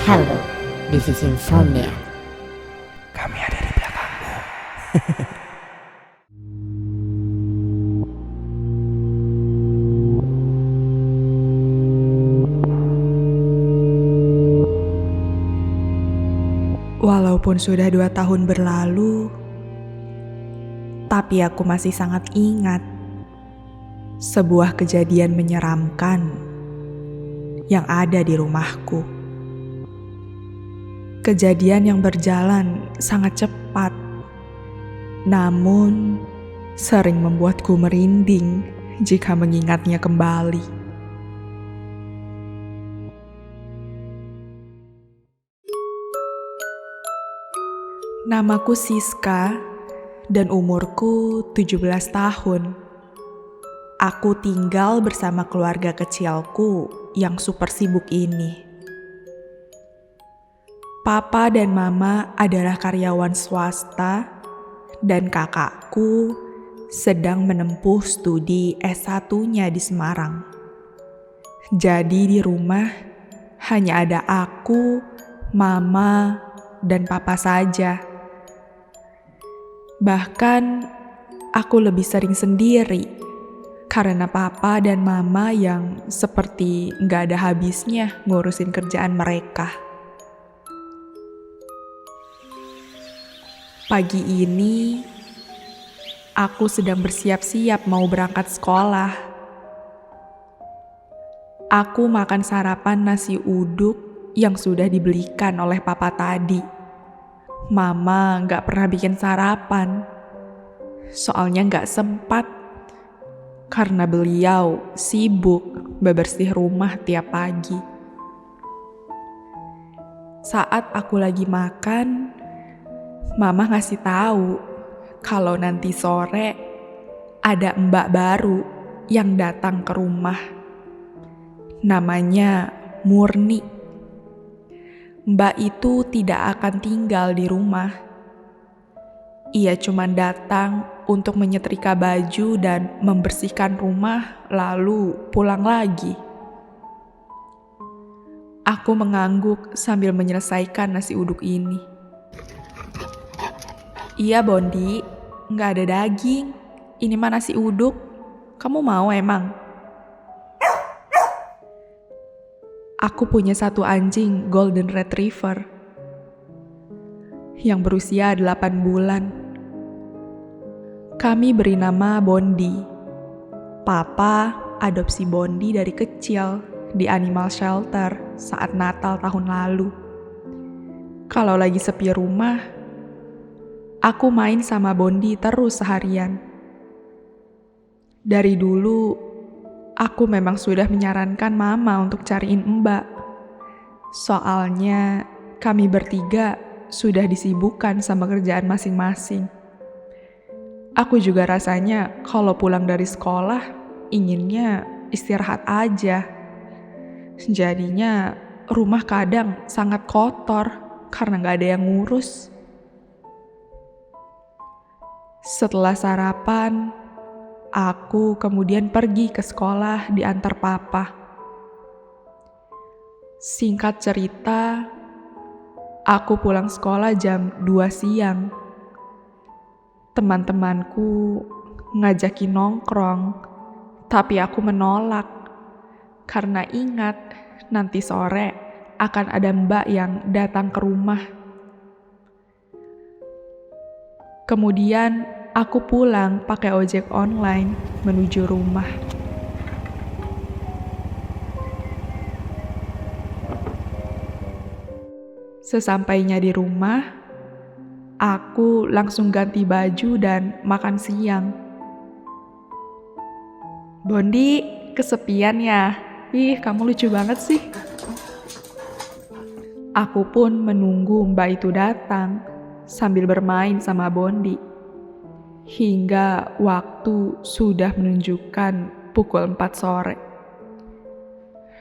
Hello, this is Insomnia. Kami ada di belakangmu. Walaupun sudah 2 tahun berlalu, tapi aku masih sangat ingat sebuah kejadian menyeramkan yang ada di rumahku. Kejadian yang berjalan sangat cepat, namun sering membuatku merinding jika mengingatnya kembali. Namaku Siska dan umurku 17 tahun. Aku tinggal bersama keluarga kecilku yang super sibuk ini. Papa dan mama adalah karyawan swasta dan kakakku sedang menempuh studi S1-nya di Semarang. Jadi di rumah hanya ada aku, mama, dan papa saja. Bahkan aku lebih sering sendiri karena papa dan mama yang seperti gak ada habisnya ngurusin kerjaan mereka. Pagi ini aku sedang bersiap-siap mau berangkat sekolah. Aku makan sarapan nasi uduk yang sudah dibelikan oleh papa tadi. Mama gak pernah bikin sarapan, soalnya gak sempat karena beliau sibuk bebersih rumah tiap pagi. Saat aku lagi makan, mama ngasih tahu kalau nanti sore ada mbak baru yang datang ke rumah. Namanya Murni. Mbak itu tidak akan tinggal di rumah. Ia cuma datang untuk menyetrika baju dan membersihkan rumah, lalu pulang lagi. Aku mengangguk sambil menyelesaikan nasi uduk ini. Iya Bondi, gak ada daging. Ini mah nasi uduk. Kamu mau emang? Aku punya satu anjing golden retriever yang berusia 8 bulan. Kami beri nama Bondi. Papa adopsi Bondi dari kecil di animal shelter saat Natal tahun lalu. Kalau lagi sepi rumah, aku main sama Bondi terus seharian. Dari dulu, aku memang sudah menyarankan mama untuk cariin mbak. Soalnya kami bertiga sudah disibukkan sama kerjaan masing-masing. Aku juga rasanya kalau pulang dari sekolah, inginnya istirahat aja. Jadinya rumah kadang sangat kotor karena gak ada yang ngurus. Setelah sarapan, aku kemudian pergi ke sekolah diantar papa. Singkat cerita, aku pulang sekolah jam 2 siang. Teman-temanku ngajakin nongkrong, tapi aku menolak karena ingat nanti sore akan ada mbak yang datang ke rumah. Kemudian aku pulang pakai ojek online menuju rumah. Sesampainya di rumah, aku langsung ganti baju dan makan siang. Bondi, kesepian ya? Ih, kamu lucu banget sih. Aku pun menunggu mbak itu datang sambil bermain sama Bondi. Hingga waktu sudah menunjukkan pukul 4 sore.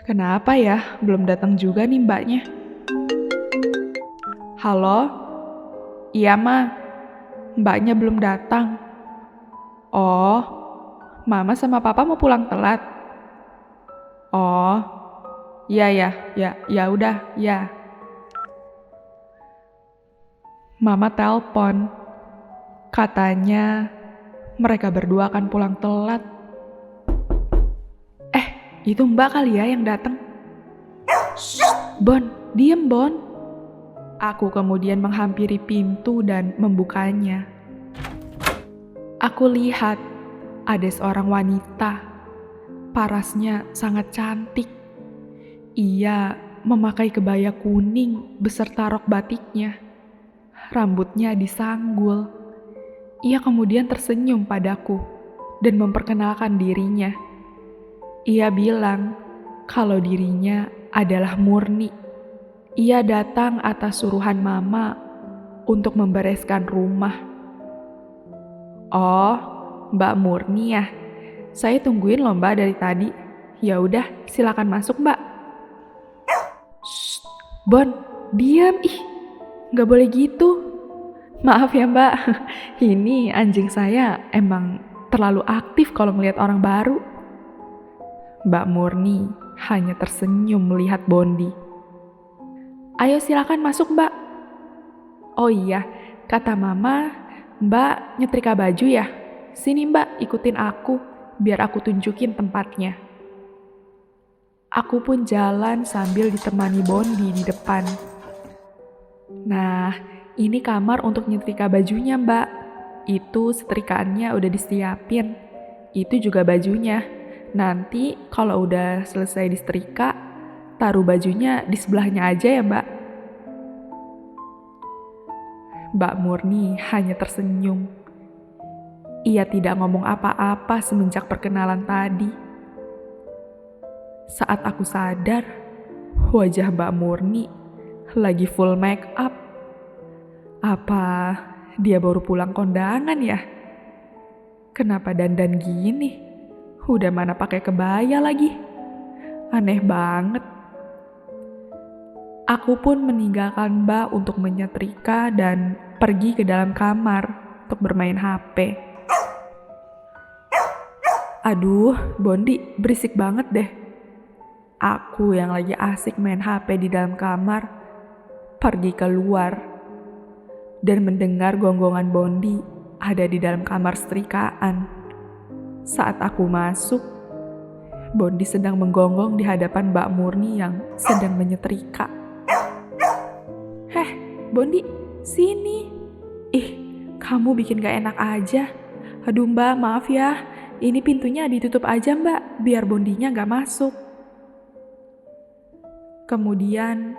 Kenapa ya belum datang juga nih mbaknya? Halo? Iya ma, mbaknya belum datang. Oh, mama sama papa mau pulang telat. Oh, ya udah, ya. Mama telpon. Katanya mereka berdua akan pulang telat. Itu Mbak kali ya yang datang. Bon, diem Bon. Aku kemudian menghampiri pintu dan membukanya. Aku lihat ada seorang wanita. Parasnya sangat cantik. Ia memakai kebaya kuning beserta rok batiknya. Rambutnya disanggul. Ia kemudian tersenyum padaku dan memperkenalkan dirinya. Ia bilang kalau dirinya adalah Murni. Ia datang atas suruhan Mama untuk membereskan rumah. Oh, Mbak Murni ya? Saya tungguin loh Mbak dari tadi. Ya udah, silakan masuk Mbak. Shh, Bon, diam. Nggak boleh gitu. Maaf ya Mbak, ini anjing saya emang terlalu aktif kalau melihat orang baru. Mbak Murni hanya tersenyum melihat Bondi. Ayo silakan masuk Mbak. Oh iya, kata Mama, Mbak nyetrika baju ya? Sini Mbak, ikutin aku, biar aku tunjukin tempatnya. Aku pun jalan sambil ditemani Bondi di depan. Nah, ini kamar untuk nyetrika bajunya Mbak. Itu setrikaannya udah disiapin. Itu juga bajunya. Nanti kalau udah selesai disetrika, taruh bajunya di sebelahnya aja ya Mbak. Mbak Murni hanya tersenyum. Ia tidak ngomong apa-apa semenjak perkenalan tadi. Saat aku sadar, wajah Mbak Murni lagi full make up. Apa dia baru pulang kondangan ya? Kenapa dandan gini? Udah mana pakai kebaya lagi. Aneh banget. Aku pun meninggalkan Mbak untuk menyetrika dan pergi ke dalam kamar untuk bermain HP. Aduh, Bondi berisik banget deh. Aku yang lagi asik main HP di dalam kamar, pergi keluar dan mendengar gonggongan Bondi ada di dalam kamar setrikaan. Saat aku masuk, Bondi sedang menggonggong di hadapan Mbak Murni yang sedang menyetrika. Heh, Bondi, sini. Kamu bikin gak enak aja. Aduh Mbak, maaf ya. Ini pintunya ditutup aja Mbak, biar Bondinya gak masuk. Kemudian,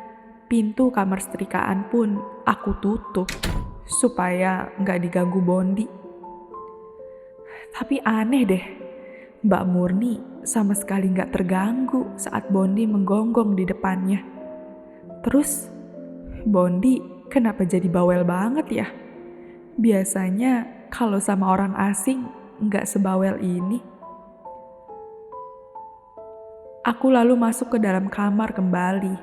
pintu kamar setrikaan pun aku tutup, supaya gak diganggu Bondi. Tapi aneh deh, Mbak Murni sama sekali gak terganggu saat Bondi menggonggong di depannya. Terus, Bondi kenapa jadi bawel banget ya? Biasanya kalau sama orang asing gak sebawel ini. Aku lalu masuk ke dalam kamar kembali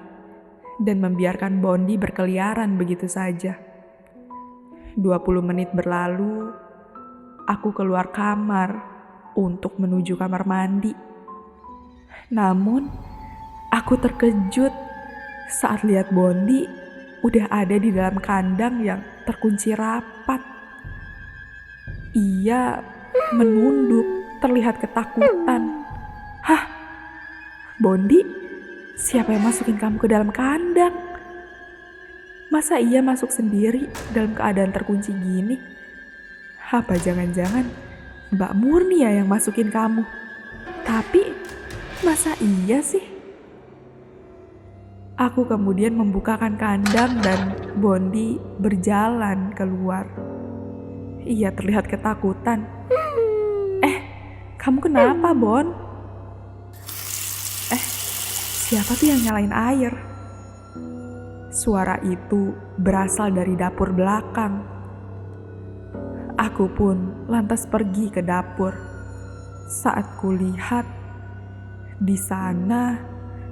dan membiarkan Bondi berkeliaran begitu saja. 20 menit berlalu, aku keluar kamar untuk menuju kamar mandi. Namun, aku terkejut saat lihat Bondi udah ada di dalam kandang yang terkunci rapat. Ia menunduk, terlihat ketakutan. Hah? Bondi, siapa yang masukin kamu ke dalam kandang? Masa ia masuk sendiri dalam keadaan terkunci gini? Apa jangan-jangan Mbak Murni ya yang masukin kamu? Tapi, masa iya sih? Aku kemudian membukakan kandang dan Bondi berjalan keluar. Ia terlihat ketakutan. Kamu kenapa, Bon? Siapa tuh yang nyalain air? Suara itu berasal dari dapur belakang. Aku pun lantas pergi ke dapur. Saat kulihat, di sana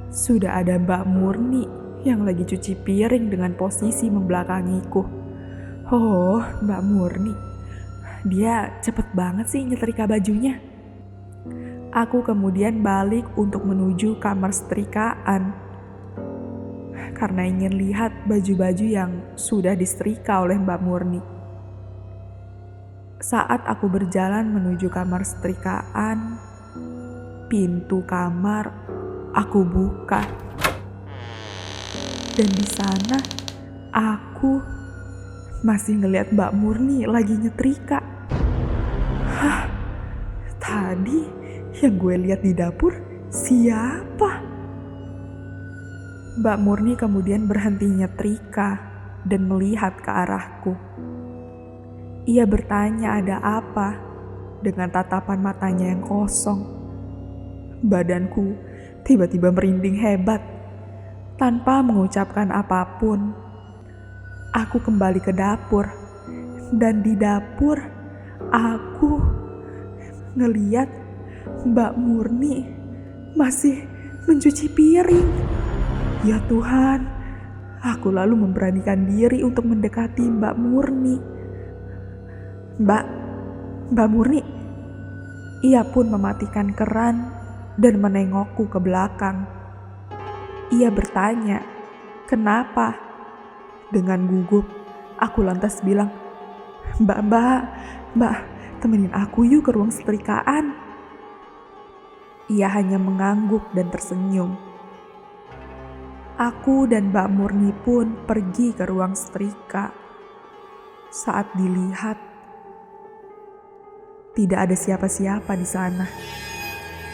sudah ada Mbak Murni yang lagi cuci piring dengan posisi membelakangiku. Oh, Mbak Murni. Dia cepet banget sih nyetrika bajunya. Aku kemudian balik untuk menuju kamar setrikaan. karena ingin lihat baju-baju yang sudah disetrika oleh Mbak Murni. Saat aku berjalan menuju kamar setrikaan, pintu kamar aku buka. Dan di sana aku masih ngeliat Mbak Murni lagi nyetrika. Hah, tadi yang gue lihat di dapur siapa? Mbak Murni kemudian berhenti nyetrika dan melihat ke arahku. Ia bertanya ada apa dengan tatapan matanya yang kosong. Badanku tiba-tiba merinding hebat. Tanpa mengucapkan apapun, aku kembali ke dapur. Dan di dapur, aku ngeliat Mbak Murni masih mencuci piring. Ya Tuhan, aku lalu memberanikan diri untuk mendekati Mbak Murni. Mbak Murni. Ia pun mematikan keran dan menengokku ke belakang. Ia bertanya, kenapa? Dengan gugup, aku lantas bilang, Mbak, temenin aku yuk ke ruang setrikaan. Ia hanya mengangguk dan tersenyum. Aku dan Mbak Murni pun pergi ke ruang setrika. Saat dilihat, tidak ada siapa-siapa di sana.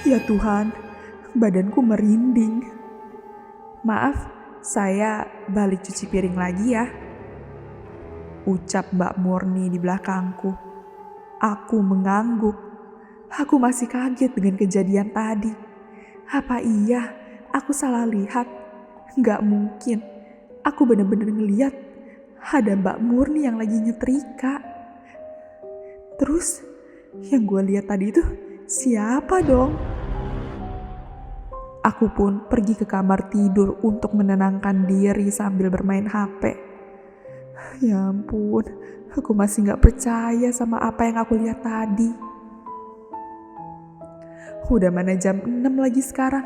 Ya Tuhan, badanku merinding. Maaf, saya balik cuci piring lagi ya, ucap Mbak Murni di belakangku. Aku mengangguk. Aku masih kaget dengan kejadian tadi. Apa iya aku salah lihat? Gak mungkin. Aku benar-benar ngeliat ada Mbak Murni yang lagi nyetrika. Terus yang gue lihat tadi itu siapa dong? Aku pun pergi ke kamar tidur untuk menenangkan diri sambil bermain HP. Ya ampun, aku masih gak percaya sama apa yang aku lihat tadi. Udah mana jam 6 lagi sekarang.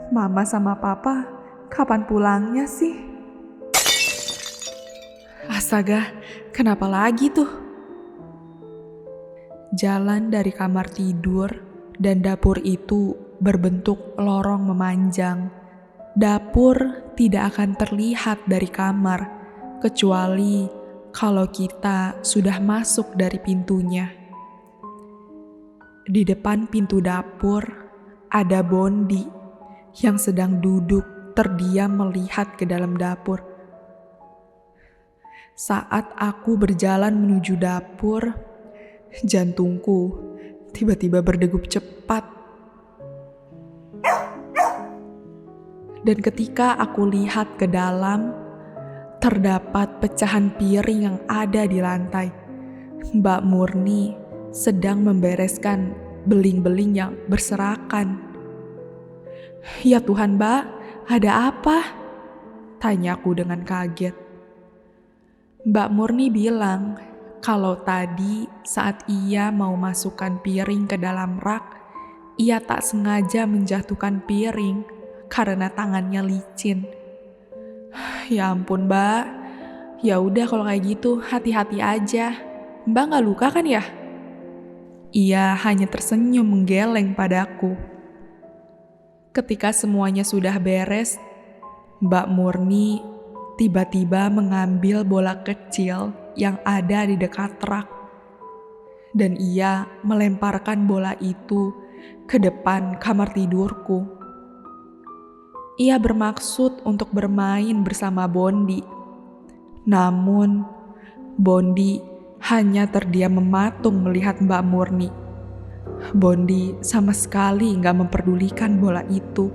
Mama sama papa kapan pulangnya sih? Astaga, kenapa lagi tuh? Jalan dari kamar tidur dan dapur itu berbentuk lorong memanjang. Dapur tidak akan terlihat dari kamar, kecuali kalau kita sudah masuk dari pintunya. Di depan pintu dapur ada Bondi yang sedang duduk terdiam melihat ke dalam dapur. Saat aku berjalan menuju dapur, jantungku tiba-tiba berdegup cepat. Dan ketika aku lihat ke dalam, terdapat pecahan piring yang ada di lantai. Mbak Murni sedang membereskan beling-beling yang berserakan. Ya Tuhan, Mbak, ada apa? Tanyaku dengan kaget. Mbak Murni bilang kalau tadi saat ia mau masukkan piring ke dalam rak, ia tak sengaja menjatuhkan piring karena tangannya licin. Ya ampun, Mbak. Ya udah kalau kayak gitu hati-hati aja. Mbak gak luka kan ya? Ia hanya tersenyum menggeleng padaku. Ketika semuanya sudah beres, Mbak Murni tiba-tiba mengambil bola kecil yang ada di dekat rak. Dan ia melemparkan bola itu ke depan kamar tidurku. Ia bermaksud untuk bermain bersama Bondi. Namun, Bondi hanya terdiam mematung melihat Mbak Murni. Bondi sama sekali gak memperdulikan bola itu.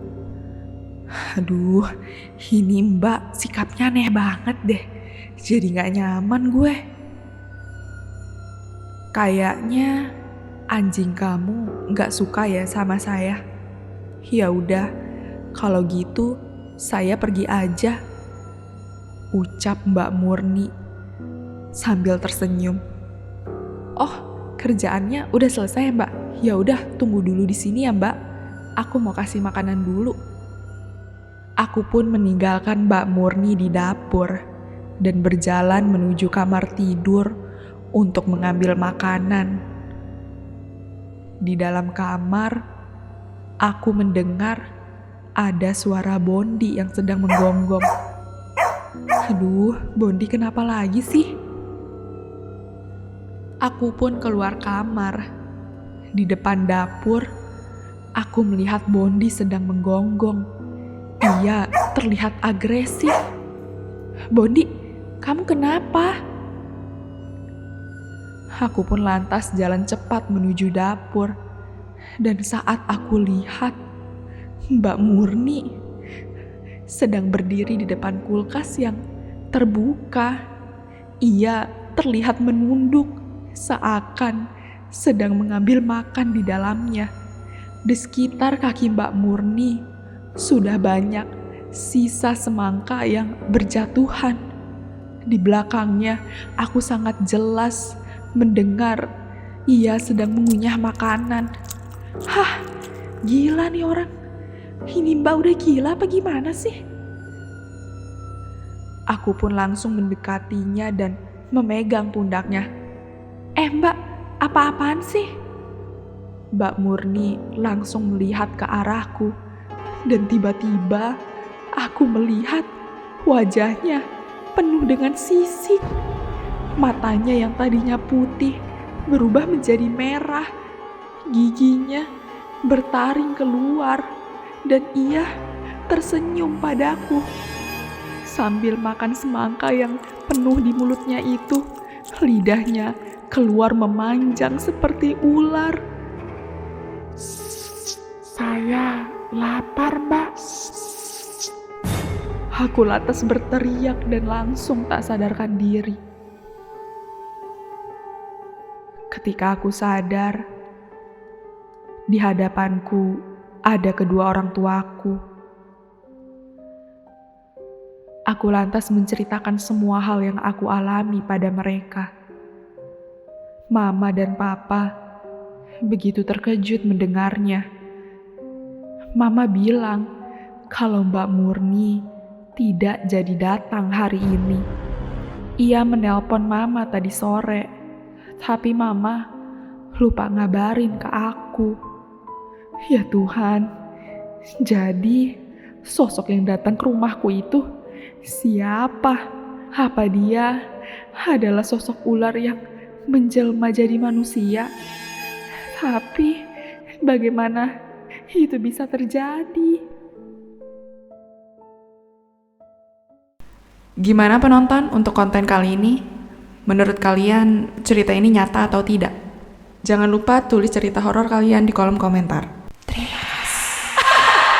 Aduh, ini Mbak sikapnya aneh banget deh. Jadi gak nyaman gue. Kayaknya anjing kamu gak suka ya sama saya. Ya udah, kalau gitu saya pergi aja, ucap Mbak Murni sambil tersenyum. Oh, kerjaannya udah selesai, Mbak. Ya udah, tunggu dulu di sini ya, Mbak. Aku mau kasih makanan dulu. Aku pun meninggalkan Mbak Murni di dapur dan berjalan menuju kamar tidur untuk mengambil makanan. Di dalam kamar, aku mendengar ada suara Bondi yang sedang menggonggong. Aduh, Bondi kenapa lagi sih? Aku pun keluar kamar. Di depan dapur, aku melihat Bondi sedang menggonggong. Ia terlihat agresif. Bondi, kamu kenapa? Aku pun lantas jalan cepat menuju dapur. Dan saat aku lihat, Mbak Murni sedang berdiri di depan kulkas yang terbuka. Ia terlihat menunduk, seakan sedang mengambil makan di dalamnya. Di sekitar kaki Mbak Murni sudah banyak sisa semangka yang berjatuhan. Di belakangnya, aku sangat jelas mendengar ia sedang mengunyah makanan. Hah, gila nih orang. Ini Mbak udah gila apa gimana sih? Aku pun langsung mendekatinya dan memegang pundaknya. Mbak, apa-apaan sih? Mbak Murni langsung melihat ke arahku. Dan tiba-tiba aku melihat wajahnya penuh dengan sisik. Matanya yang tadinya putih berubah menjadi merah. Giginya bertaring keluar dan ia tersenyum padaku. Sambil makan semangka yang penuh di mulutnya itu, lidahnya keluar memanjang seperti ular. Saya lapar, Mbak. Aku lantas berteriak dan langsung tak sadarkan diri. Ketika aku sadar, di hadapanku ada kedua orang tuaku. Aku lantas menceritakan semua hal yang aku alami pada mereka. Mama dan Papa begitu terkejut mendengarnya. Mama bilang kalau Mbak Murni tidak jadi datang hari ini. Ia menelpon Mama tadi sore, tapi Mama lupa ngabarin ke aku. Ya Tuhan, jadi sosok yang datang ke rumahku itu siapa? Apa dia adalah sosok ular yang menjelma jadi manusia? Tapi bagaimana itu bisa terjadi? Gimana penonton untuk konten kali ini? Menurut kalian cerita ini nyata atau tidak? Jangan lupa tulis cerita horor kalian di kolom komentar.